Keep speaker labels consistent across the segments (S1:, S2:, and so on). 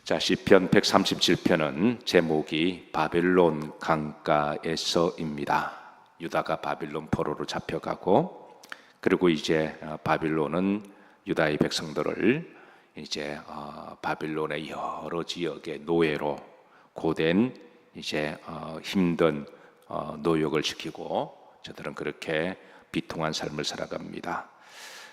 S1: 자, 시편 137편은 제목이 바벨론 강가에서입니다. 유다가 바빌론 포로로 잡혀가고, 그리고 이제 바빌론은 유다의 백성들을 이제 바빌론의 여러 지역의 노예로 고된 이제 힘든 노역을 시키고, 저들은 그렇게 비통한 삶을 살아갑니다.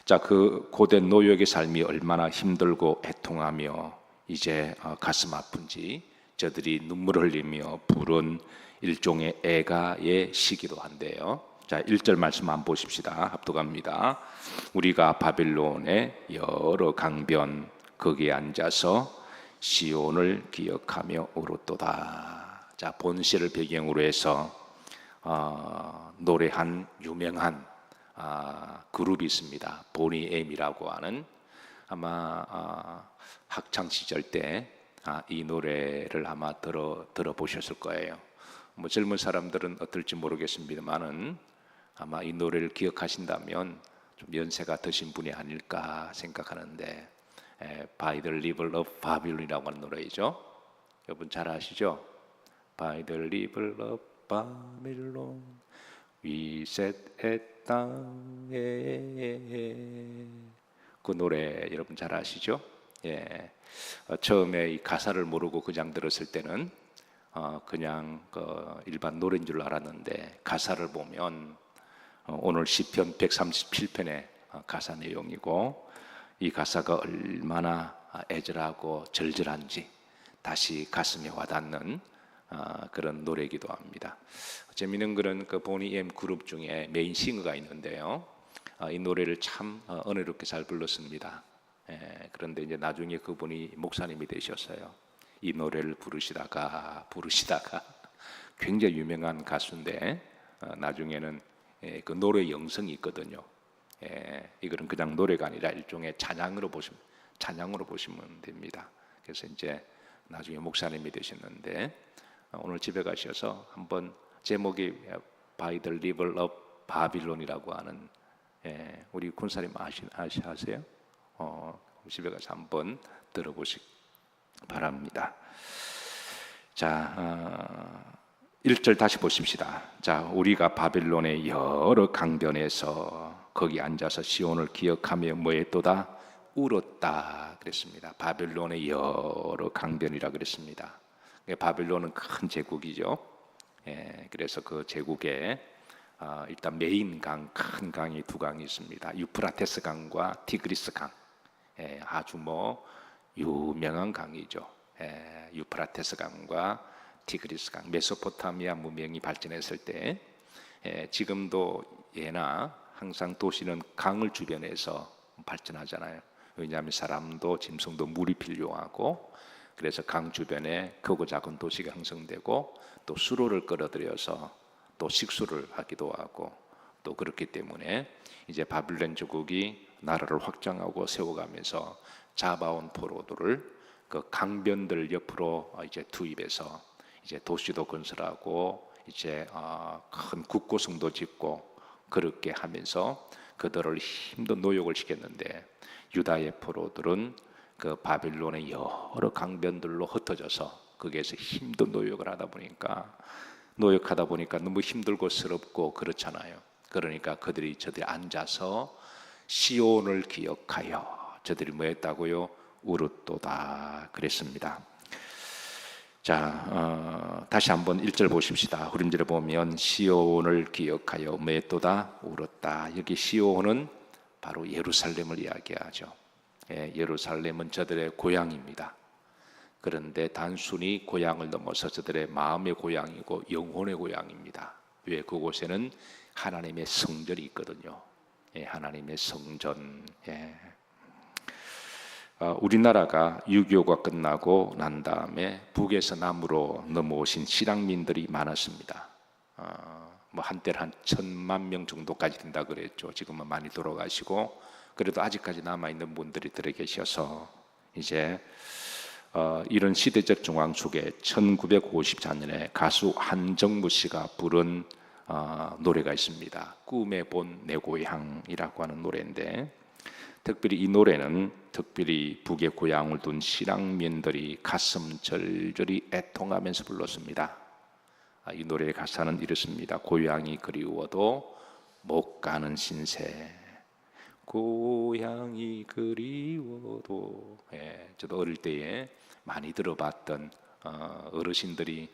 S1: 자, 그 고된 노역의 삶이 얼마나 힘들고 애통하며 이제 가슴 아픈지 저들이 눈물을 흘리며 부른 일종의 애가의 시기도 한데요. 자, 1절 말씀 한번 보십시다. 합독합니다. 우리가 바빌론의 여러 강변 거기에 앉아서 시온을 기억하며 울었도다. 자, 본시를 배경으로 해서 노래한 유명한 그룹이 있습니다. 보니 M이라고 하는, 아마 학창 시절 때 이 노래를 아마 들어보셨을 거예요. 뭐 젊은 사람들은 어떨지 모르겠습니다만은 아마 이 노래를 기억하신다면 좀 연세가 드신 분이 아닐까 생각하는데, By the River of Babylon이라고 하는 노래이죠. 여러분 잘 아시죠? By the River of Babylon We sat at 땅에, 그 노래 여러분 잘 아시죠? 예. 처음에 이 가사를 모르고 그냥 들었을 때는 그냥 일반 노래인 줄 알았는데, 가사를 보면 오늘 시편 137편의 가사 내용이고, 이 가사가 얼마나 애절하고 절절한지 다시 가슴에 와닿는 그런 노래이기도 합니다. 재미있는 그런 그 보니 M 그룹 중에 메인 싱어가 있는데요. 이 노래를 참 은혜롭게 잘 불렀습니다. 그런데 이제 나중에 그분이 목사님이 되셨어요. 이 노래를 부르시다가 굉장히 유명한 가수인데, 나중에는 그 노래 영성이 있거든요. 이거는 그냥 노래가 아니라 일종의 찬양으로 보시면 됩니다. 그래서 이제 나중에 목사님이 되셨는데, 오늘 집에 가셔서 한번 제목이 By the River of Babylon이라고 하는, 우리 군사님 아세요? 집에 가서 한번 들어보시기 바랍니다. 자, 1절 다시 보십시다. 자, 우리가 바빌론의 여러 강변에서 거기 앉아서 시온을 기억하며 뭐했도다? 울었다 그랬습니다. 바빌론의 여러 강변이라 그랬습니다. 바빌론은 큰 제국이죠. 그래서 그 제국에 일단 메인 강, 큰 강이 두 강이 있습니다. 유프라테스 강과 티그리스 강. 아주 유명한 강이죠. 유프라테스 강과 티그리스 강. 메소포타미아 문명이 발전했을 때, 지금도 예나 항상 도시는 강을 주변에서 발전하잖아요. 왜냐하면 사람도 짐승도 물이 필요하고, 그래서 강 주변에 크고 작은 도시가 형성되고, 또 수로를 끌어들여서 또 식수를 하기도 하고, 또 그렇기 때문에 이제 바빌론 제국이 나라를 확장하고 세워가면서 잡아온 포로들을 그 강변들 옆으로 이제 투입해서 이제 도시도 건설하고, 이제 큰 국고성도 짓고, 그렇게 하면서 그들을 힘든 노역을 시켰는데, 유다의 포로들은 그 바빌론의 여러 강변들로 흩어져서 거기에서 힘든 노역을 노역하다 보니까 너무 힘들고 서럽고 그렇잖아요. 그러니까 저들이 앉아서 시온을 기억하여 저들이 뭐 했다고요? 울었도다 그랬습니다. 자, 다시 한번 1절 보십시다. 후림절에 보면 시온을 기억하여 뭐 했도다? 울었다. 여기 시온은 바로 예루살렘을 이야기하죠. 예루살렘은 저들의 고향입니다. 그런데 단순히 고향을 넘어서 저들의 마음의 고향이고 영혼의 고향입니다. 왜? 그곳에는 하나님의 성전이 있거든요. 하나님의 성전. 우리나라가 6.25가 끝나고 난 다음에 북에서 남으로 넘어오신 실향민들이 많았습니다. 한때는 한 1,000만 명 정도까지 된다 그랬죠. 지금은 많이 돌아가시고, 그래도 아직까지 남아있는 분들이 들어 계셔서 이제 이런 시대적 정황 속에 1954년에 가수 한정무 씨가 부른 노래가 있습니다. 꿈에 본 내 고향이라고 하는 노래인데, 특별히 이 노래는 특별히 북의 고향을 둔 신앙민들이 가슴 절절히 애통하면서 불렀습니다. 이 노래의 가사는 이렇습니다. 고향이 그리워도 못 가는 신세, 고향이 그리워도. 저도 어릴 때에 많이 들어봤던 어르신들이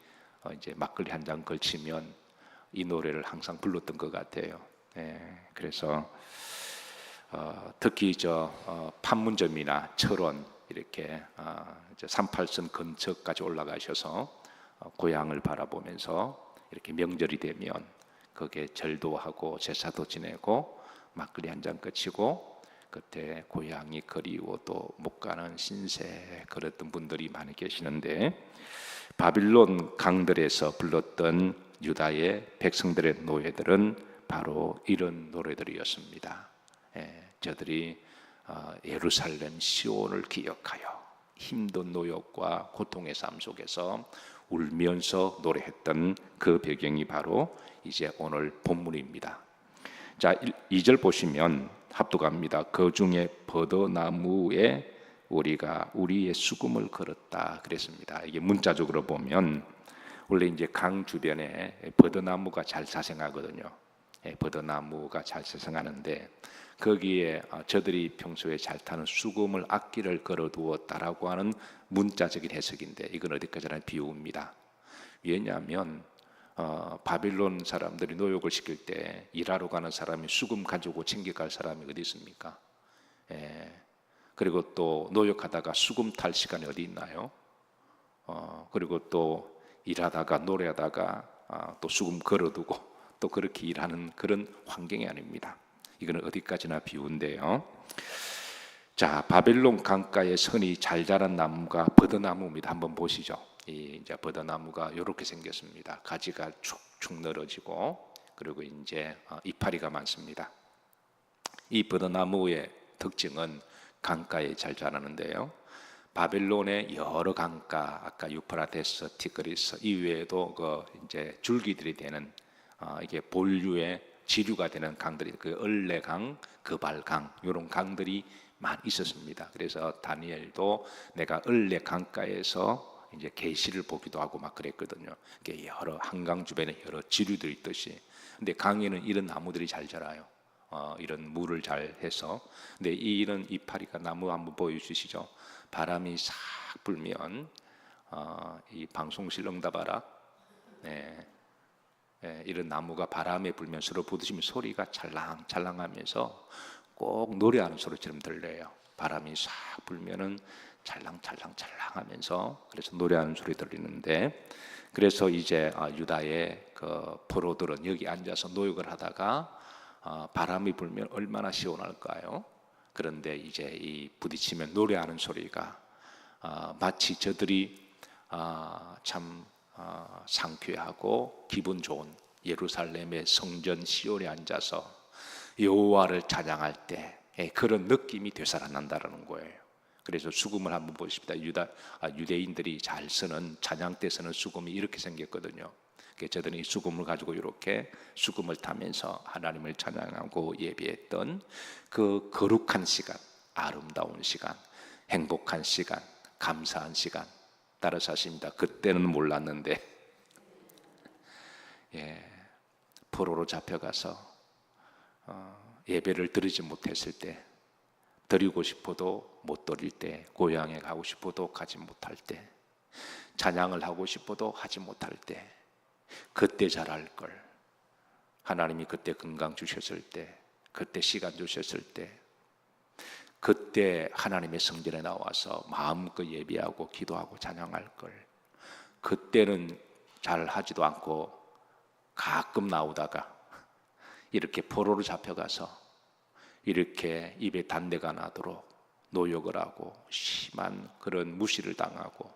S1: 이제 막걸리 한 잔 걸치면 이 노래를 항상 불렀던 것 같아요. 그래서 특히 판문점이나 철원 이렇게 38선 근처까지 올라가셔서 고향을 바라보면서 이렇게 명절이 되면 거기에 절도 하고 제사도 지내고 막걸리 한 잔 거치고 그때 고향이 그리워도 못 가는 신세 그랬던 분들이 많이 계시는데, 바빌론 강들에서 불렀던 유다의 백성들의 노예들은 바로 이런 노래들이었습니다. 저들이 예루살렘 시온을 기억하여 힘든 노역과 고통의 삶 속에서 울면서 노래했던 그 배경이 바로 이제 오늘 본문입니다. 자, 2절 보시면 합독합니다. 그 중에 버드나무에 우리가 우리의 수금을 걸었다 그랬습니다. 이게 문자적으로 보면 원래 이제 강 주변에 버드나무가 잘 자생하거든요. 버드나무가 잘 자생하는데 거기에 저들이 평소에 잘 타는 수금을 악기를 걸어두었다라고 하는 문자적인 해석인데, 이건 어디까지나 비유입니다. 왜냐하면 바빌론 사람들이 노역을 시킬 때 일하러 가는 사람이 수금 가지고 챙겨갈 사람이 어디 있습니까? 그리고 또 노역하다가 수금 탈 시간이 어디 있나요? 그리고 또 일하다가 노래하다가 또 수금 걸어두고 또 그렇게 일하는 그런 환경이 아닙니다. 이거는 어디까지나 비유인데요. 자, 바벨론 강가에 선이 잘 자란 나무가 버드나무입니다. 한번 보시죠. 이제 버드나무가 이렇게 생겼습니다. 가지가 축축 늘어지고 그리고 이제 이파리가 많습니다. 이 버드나무의 특징은 강가에 잘 자라는데요. 바벨론의 여러 강가, 아까 유프라테스, 티그리스 이외에도 이제 줄기들이 되는 이게 본류의 지류가 되는 강들이, 그 얼레강, 그발강 이런 강들이 많이 있었습니다. 그래서 다니엘도 내가 얼레 강가에서 이제 계시를 보기도 하고 막 그랬거든요. 여러 한강 주변에 여러 지류들이 있듯이. 근데 강에는 이런 나무들이 잘 자라요. 이런 물을 잘 해서. 근데 이런 이파리가 나무 한번 보여주시죠. 바람이 싹 불면 이 방송실 응답하라. 이런 나무가 바람에 불면 서로 부딪히면 소리가 찰랑찰랑하면서 꼭 노래하는 소리처럼 들려요. 바람이 싹 불면은 찰랑찰랑찰랑하면서 그래서 노래하는 소리 들리는데, 그래서 이제 유다의 그 포로들은 여기 앉아서 노역을 하다가 바람이 불면 얼마나 시원할까요? 그런데 이제 이 부딪히면 노래하는 소리가 마치 저들이 참 상쾌하고 기분 좋은 예루살렘의 성전 시온에 앉아서 여호와를 찬양할 때 그런 느낌이 되살아난다는 거예요. 그래서 수금을 한번 보십시다. 유대인들이 잘 쓰는 찬양 때 쓰는 수금이 이렇게 생겼거든요. 저들은 이 수금을 가지고 이렇게 수금을 타면서 하나님을 찬양하고 예배했던 그 거룩한 시간, 아름다운 시간, 행복한 시간, 감사한 시간. 따라서 하십니다. 그때는 몰랐는데 포로로 잡혀가서 예배를 드리지 못했을 때, 드리고 싶어도 못 드릴 때, 고향에 가고 싶어도 가지 못할 때, 찬양을 하고 싶어도 하지 못할 때, 그때 잘할 걸. 하나님이 그때 건강 주셨을 때, 그때 시간 주셨을 때, 그때 하나님의 성전에 나와서 마음껏 예배하고 기도하고 찬양할 걸. 그때는 잘 하지도 않고 가끔 나오다가 이렇게 포로로 잡혀가서 이렇게 입에 단내가 나도록 노역을 하고 심한 그런 무시를 당하고,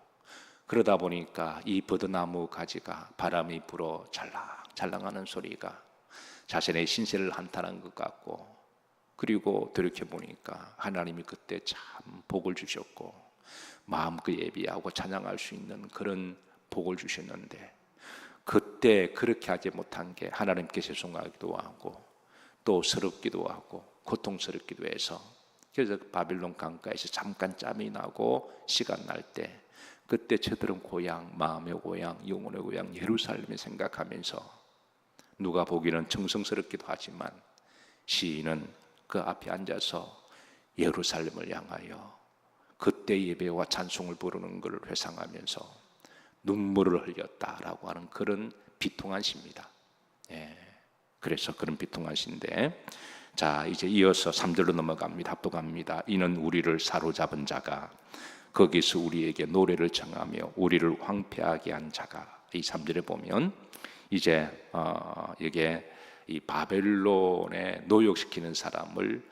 S1: 그러다 보니까 이 버드나무 가지가 바람이 불어 찰랑찰랑하는 소리가 자신의 신세를 한탄한 것 같고, 그리고 돌이켜보니까 하나님이 그때 참 복을 주셨고 마음껏 예비하고 찬양할 수 있는 그런 복을 주셨는데, 그때 그렇게 하지 못한 게 하나님께 죄송하기도 하고 또 서럽기도 하고 고통스럽기도 해서 그래서 바빌론 강가에서 잠깐 짬이 나고 시간 날 때 그때 저들은 고향, 마음의 고향, 영혼의 고향 예루살렘을 생각하면서 누가 보기는 정성스럽기도 하지만 시인은 그 앞에 앉아서 예루살렘을 향하여 그때 예배와 찬송을 부르는 것을 회상하면서 눈물을 흘렸다라고 하는 그런 비통한 시입니다. 예, 그래서 그런 비통한 시인데, 자 이제 이어서 3절로 넘어갑니다. 합독합니다. 이는 우리를 사로잡은 자가, 거기서 우리에게 노래를 정하며 우리를 황폐하게 한 자가. 이 3절에 보면 이제 이게 이 바벨론에 노역시키는 사람을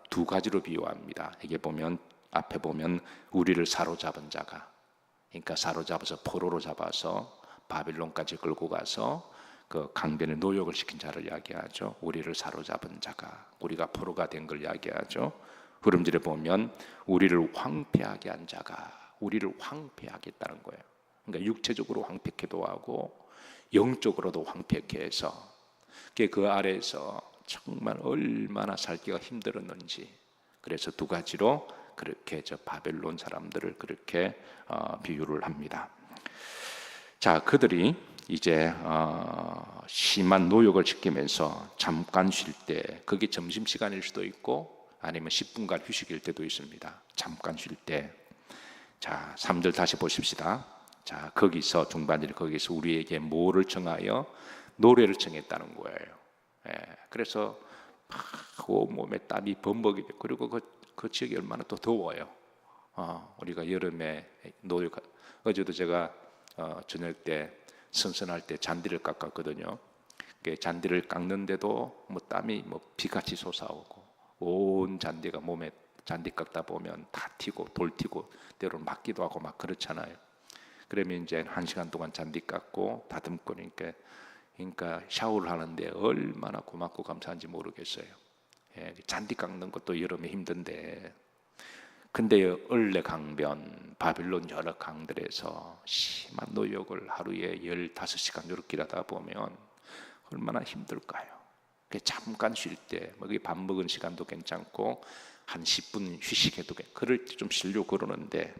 S1: 두 가지로 비유합니다. 이게 보면 앞에 보면 우리를 사로잡은 자가, 그러니까 사로잡아서 포로로 잡아서 바빌론까지 끌고 가서 그 강변에 노역을 시킨 자를 이야기하죠. 우리를 사로잡은 자가, 우리가 포로가 된 걸 이야기하죠. 흐름질에 보면 우리를 황폐하게 한 자가, 우리를 황폐하게 했다는 거예요. 그러니까 육체적으로 황폐케도 하고 영적으로도 황폐케 해서 그 아래에서 정말 얼마나 살기가 힘들었는지, 그래서 두 가지로 그렇게 저 바벨론 사람들을 그렇게 비유를 합니다. 자, 그들이 이제 심한 노역을 시키면서 잠깐 쉴 때, 그게 점심시간일 수도 있고 아니면 10분간 휴식일 때도 있습니다. 잠깐 쉴 때. 자, 3절 다시 보십시다. 자, 거기서 중반절에 거기서 우리에게 뭐를 정하여 노래를 정했다는 거예요. 예, 그래서 막 몸에 땀이 범벅이 되고, 그리고 그 지역이 얼마나 또 더워요. 우리가 여름에 노역, 어제도 제가 저녁 때 선선할 때 잔디를 깎았거든요. 잔디를 깎는데도 뭐 땀이 뭐 비같이 솟아오고, 온 잔디가 몸에, 잔디 깎다 보면 다 튀고 돌 튀고 때로는 맞기도 하고 막 그렇잖아요. 그러면 이제 1시간 동안 잔디 깎고 다듬고, 그러니까 샤워를 하는데 얼마나 고맙고 감사한지 모르겠어요. 예, 잔디 깎는 것도 여름에 힘든데, 근데 얼레 강변, 바빌론 여러 강들에서 심한 노역을 하루에 15시간 이렇게 일하다 보면 얼마나 힘들까요? 잠깐 쉴 때, 밥 먹은 시간도 괜찮고 한 10분 휴식해도 그럴 때 좀 쉬려고 그러는데,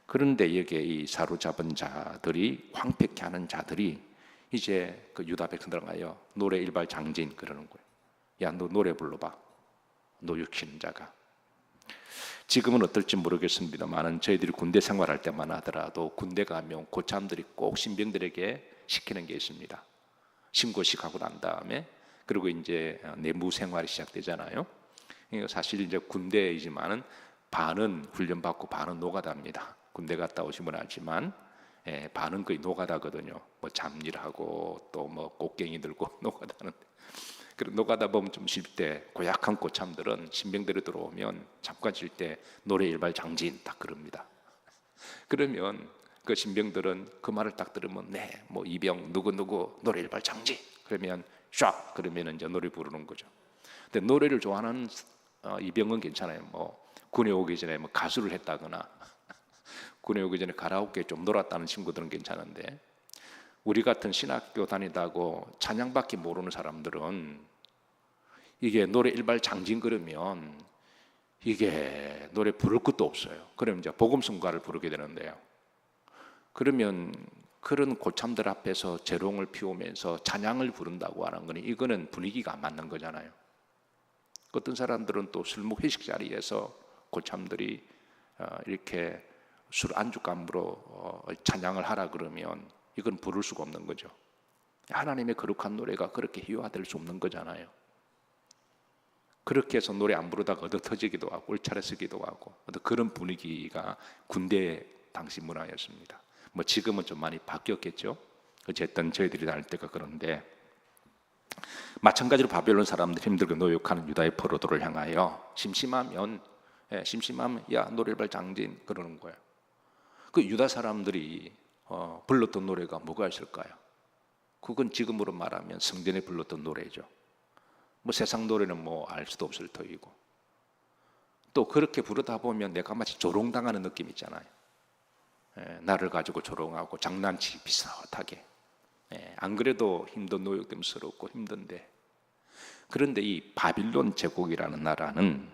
S1: 그런데 여기에 이 사로잡은 자들이, 황폐케 하는 자들이 이제 그 유다 백성들 가요 노래 일발장진 그러는 거예요. 야, 너 노래 불러봐. 노역시키는 자가. 지금은 어떨지 모르겠습니다만 저희들이 군대 생활할 때만 하더라도 군대 가면 고참들이 꼭 신병들에게 시키는 게 있습니다. 신고식 하고 난 다음에, 그리고 이제 내무 생활이 시작되잖아요. 사실 이제 군대이지만은 반은 훈련 받고 반은 노가다입니다. 군대 갔다 오시면 알지만 반은 거의 노가다거든요. 뭐 잡일하고 또 뭐 곡괭이 들고 노가다하는데, 그리고 노가다 보면 좀 쉴 때 고약한 고참들은 신병들이 들어오면 잠깐 쉴 때 노래 일발장진 딱 그럽니다. 그러면 그 신병들은 그 말을 딱 들으면 네, 뭐 이병 누구 노래 일발장진, 그러면 쫙 그러면 이제 노래 부르는 거죠. 근데 노래를 좋아하는 이병은 괜찮아요. 뭐 군에 오기 전에 뭐 가수를 했다거나 군에 오기 전에 가라오케 좀 놀았다는 친구들은 괜찮은데, 우리 같은 신학교 다니다고 찬양밖에 모르는 사람들은 이게 노래 일발장진 그러면 이게 노래 부를 것도 없어요. 그러면 이제 복음성가를 부르게 되는데요. 그러면 그런 고참들 앞에서 재롱을 피우면서 찬양을 부른다고 하는 거는 이거는 분위기가 안 맞는 거잖아요. 어떤 사람들은 또 술먹 회식 자리에서 고참들이 이렇게 술 안주감으로 찬양을 하라 그러면 이건 부를 수가 없는 거죠. 하나님의 거룩한 노래가 그렇게 희화될 수 없는 거잖아요. 그렇게 해서 노래 안 부르다가 얻어 터지기도 하고 울차려 쓰기도 하고, 그런 분위기가 군대 당시 문화였습니다. 뭐 지금은 좀 많이 바뀌었겠죠. 어쨌든 저희들이 다닐 때가 그런데, 마찬가지로 바벨론 사람들이 힘들게 노역하는 유다의 포로들을 향하여 심심하면 야 노래를 장진 그러는 거예요. 그 유다 사람들이 불렀던 노래가 뭐가 있을까요? 그건 지금으로 말하면 성전에 불렀던 노래죠. 뭐 세상 노래는 뭐 알 수도 없을 터이고, 또 그렇게 부르다 보면 내가 마치 조롱당하는 느낌 있잖아요. 나를 가지고 조롱하고 장난치기 비슷하게. 안 그래도 힘든 노역됨스럽고 힘든데, 그런데 이 바빌론 제국이라는 나라는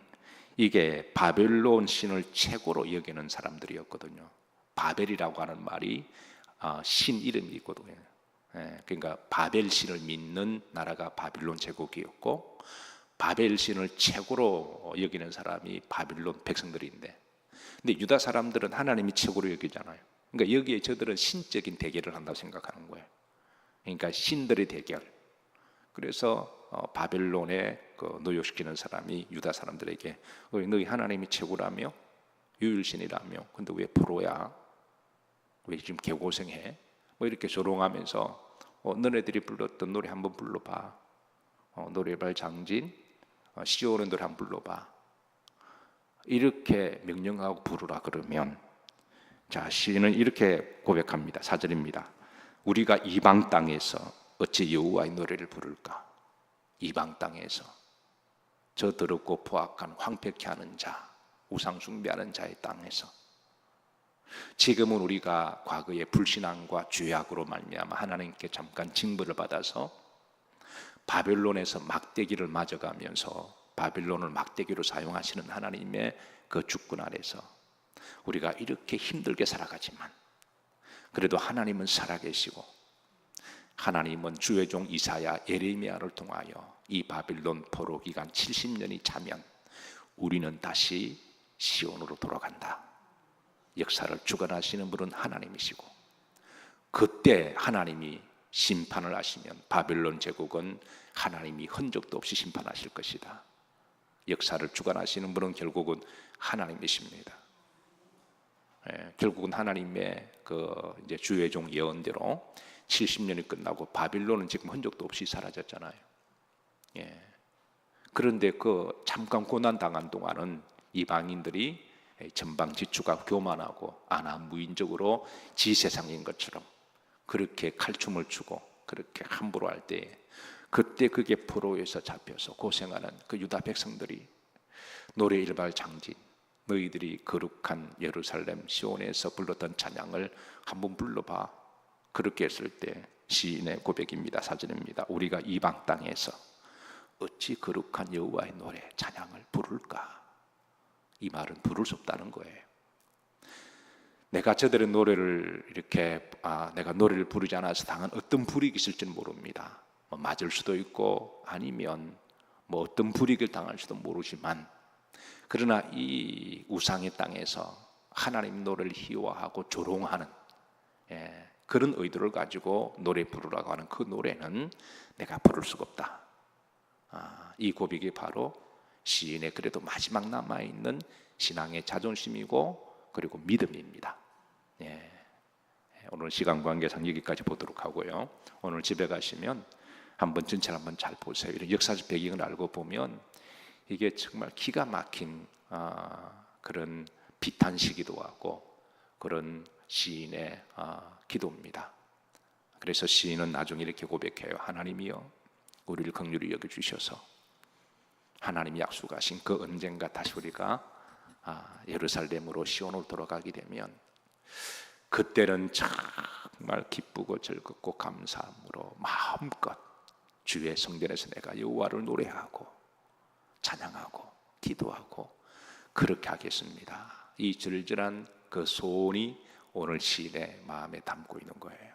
S1: 이게 바벨론 신을 최고로 여기는 사람들이었거든요. 바벨이라고 하는 말이 신 이름이 있거든요. 그러니까 바벨 신을 믿는 나라가 바빌론 제국이었고, 바벨 신을 최고로 여기는 사람이 바빌론 백성들인데, 근데 유다 사람들은 하나님이 최고로 여기잖아요. 그러니까 여기에 저들은 신적인 대결을 한다고 생각하는 거예요. 그러니까 신들의 대결. 그래서 바벨론에 노역시키는 사람이 유다 사람들에게, 너희 하나님이 최고라며, 유일신이라며, 근데 왜 포로야? 왜 지금 개고생해? 뭐 이렇게 조롱하면서 너네들이 불렀던 노래 한번 불러봐. 노래발 장진, 시온의 노래 한번 불러봐. 이렇게 명령하고 부르라 그러면, 자, 시인은 이렇게 고백합니다. 4절입니다. 우리가 이방 땅에서 어찌 여호와의 노래를 부를까? 이방 땅에서, 저 더럽고 포악한 황폐케 하는 자, 우상 숭배하는 자의 땅에서. 지금은 우리가 과거의 불신앙과 죄악으로 말미암아 하나님께 잠깐 징벌을 받아서 바벨론에서 막대기를 맞아가면서 바벨론을 막대기로 사용하시는 하나님의 그 주권 아래서 우리가 이렇게 힘들게 살아가지만, 그래도 하나님은 살아계시고, 하나님은 주의 종 이사야, 예레미야를 통하여 이 바빌론 포로 기간 70년이 차면 우리는 다시 시온으로 돌아간다. 역사를 주관하시는 분은 하나님이시고, 그때 하나님이 심판을 하시면 바벨론 제국은 하나님이 흔적도 없이 심판하실 것이다. 역사를 주관하시는 분은 결국은 하나님이십니다. 결국은 하나님의 이제 주의 종 예언대로 70년이 끝나고 바빌론은 지금 흔적도 없이 사라졌잖아요. 그런데 잠깐 고난 당한 동안은 이방인들이 전방지축과 교만하고 안하무인적으로 지세상인 것처럼 그렇게 칼춤을 추고 그렇게 함부로 할 때, 그때 그게 포로에서 잡혀서 고생하는 그 유다 백성들이 노래 일발 장진, 너희들이 거룩한 예루살렘 시온에서 불렀던 찬양을 한번 불러봐. 그렇게 했을 때 시인의 고백입니다. 4절입니다. 우리가 이방 땅에서 어찌 거룩한 여호와의 노래 찬양을 부를까? 이 말은 부를 수 없다는 거예요. 내가 저들의 노래를 이렇게 내가 노래를 부르지 않아서 당한 어떤 불이익이 있을지는 모릅니다. 맞을 수도 있고 아니면 어떤 불이익을 당할지도 모르지만, 그러나 이 우상의 땅에서 하나님 노래를 희화하고 조롱하는 그런 의도를 가지고 노래 부르라고 하는 그 노래는 내가 부를 수가 없다. 이 고백이 바로 시인의 그래도 마지막 남아있는 신앙의 자존심이고 그리고 믿음입니다. 오늘 시간 관계상 여기까지 보도록 하고요. 오늘 집에 가시면 한번 전체를 한번 잘 보세요. 이런 역사적 배경을 알고 보면 이게 정말 기가 막힌 그런 비탄시기도 하고 그런 시인의 기도입니다. 그래서 시인은 나중에 이렇게 고백해요. 하나님이여, 우리를 긍휼히 여겨주셔서 하나님이 약속하신 그 언젠가 다시 우리가 예루살렘으로 시온으로 돌아가게 되면, 그때는 정말 기쁘고 즐겁고 감사함으로 마음껏 주의 성전에서 내가 여호와를 노래하고 찬양하고 기도하고 그렇게 하겠습니다. 이 절절한 그 소원이 오늘 시인의 마음에 담고 있는 거예요.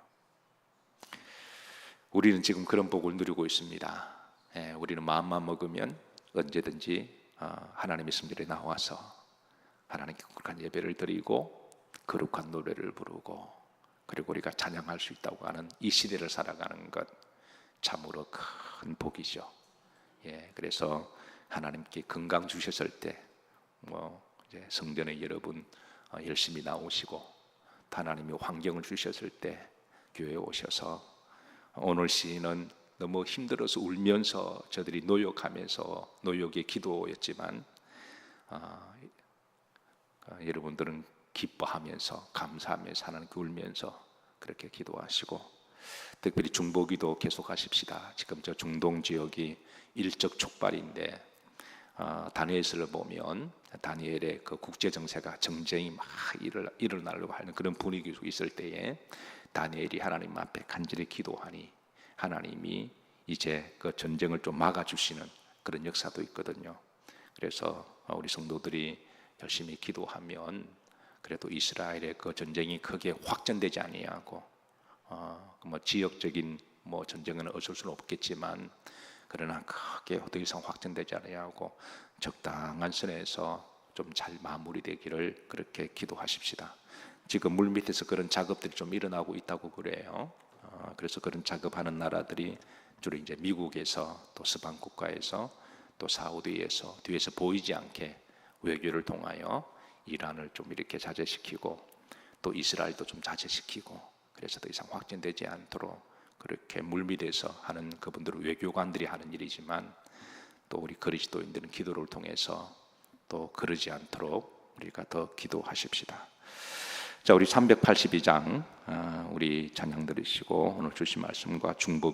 S1: 우리는 지금 그런 복을 누리고 있습니다. 우리는 마음만 먹으면 언제든지 하나님의 성전에 나와서 하나님께 거룩한 예배를 드리고 거룩한 노래를 부르고 그리고 우리가 찬양할 수 있다고 하는 이 시대를 살아가는 것 참으로 큰 복이죠. 그래서 하나님께 건강 주셨을 때 이제 성전에 여러분 열심히 나오시고, 하나님이 환경을 주셨을 때 교회에 오셔서, 오늘 시인은 너무 힘들어서 울면서 저들이 노역하면서 노역의 기도였지만 여러분들은 기뻐하면서 감사하면서 하나님께 울면서 그렇게 기도하시고, 특별히 중보기도 계속하십시다. 지금 저 중동 지역이 일적 촉발인데 다니엘서를 보면 다니엘의 그 국제 정세가 정쟁이 막 일어나려고 하는 그런 분위기가 있을 때에 다니엘이 하나님 앞에 간절히 기도하니 하나님이 이제 그 전쟁을 좀 막아주시는 그런 역사도 있거든요. 그래서 우리 성도들이 열심히 기도하면 그래도 이스라엘의 그 전쟁이 크게 확전되지 아니하고 뭐 지역적인 뭐 전쟁은 어쩔 수는 없겠지만 그러나 크게 더 이상 확전되지 아니하고 적당한 선에서 좀 잘 마무리되기를 그렇게 기도하십시다. 지금 물 밑에서 그런 작업들이 좀 일어나고 있다고 그래요. 그래서 그런 작업하는 나라들이 주로 이제 미국에서 또 서방 국가에서 또 사우디에서 뒤에서 보이지 않게 외교를 통하여 이란을 좀 이렇게 자제시키고 또 이스라엘도 좀 자제시키고 그래서 더 이상 확진되지 않도록 그렇게 물밑에서 하는 그분들은 외교관들이 하는 일이지만 또 우리 그리스도인들은 기도를 통해서 또 그러지 않도록 우리가 더 기도하십시다. 자, 우리 382장 우리 찬양 들으시고 오늘 주신 말씀과 중보